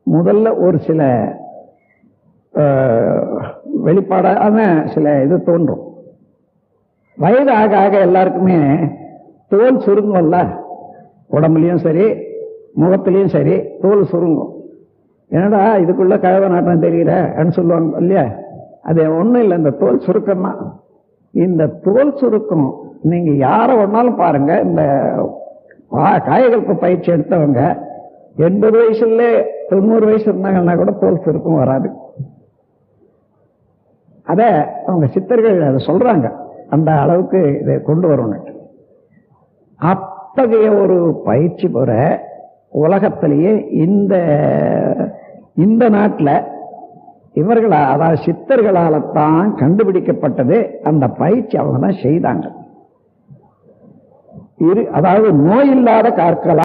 முதல்ல ஒரு சில வெளிப்பாடான சில இது தோன்றும். வயது ஆக ஆக எல்லாருக்குமே தோல் சுருங்கும்ல, உடம்புலையும் சரி முகத்திலையும் சரி தோல் சுருங்கும். என்னடா இதுக்குள்ள கழவ நாட்டம் தெரியுறன்னு சொல்லுவாங்க இல்லையா? அது ஒன்றும் இல்லை, இந்த தோல் சுருக்கம் தான். இந்த தோல் சுருக்கம் நீங்க யாரை ஒன்னாலும் பாருங்க, இந்த காயகல்ப பயிற்சி எடுத்தவங்க 80 வயசுல 90 வயசு இருந்தாங்கன்னா கூட தோல் சுருக்கம் வராது. அத அவங்க சித்தர்கள் அதை சொல்றாங்க, அந்த அளவுக்கு இதை கொண்டு வரணும். அத்தகைய ஒரு பயிற்சி பெற உலகத்திலேயே இந்த நாட்டில் இவர்களா, அதாவது சித்தர்களால்தான் கண்டுபிடிக்கப்பட்டது. அந்த பயிற்சி அவங்க தான் செய்தாங்க. அதாவது நோய் இல்லாத கற்களா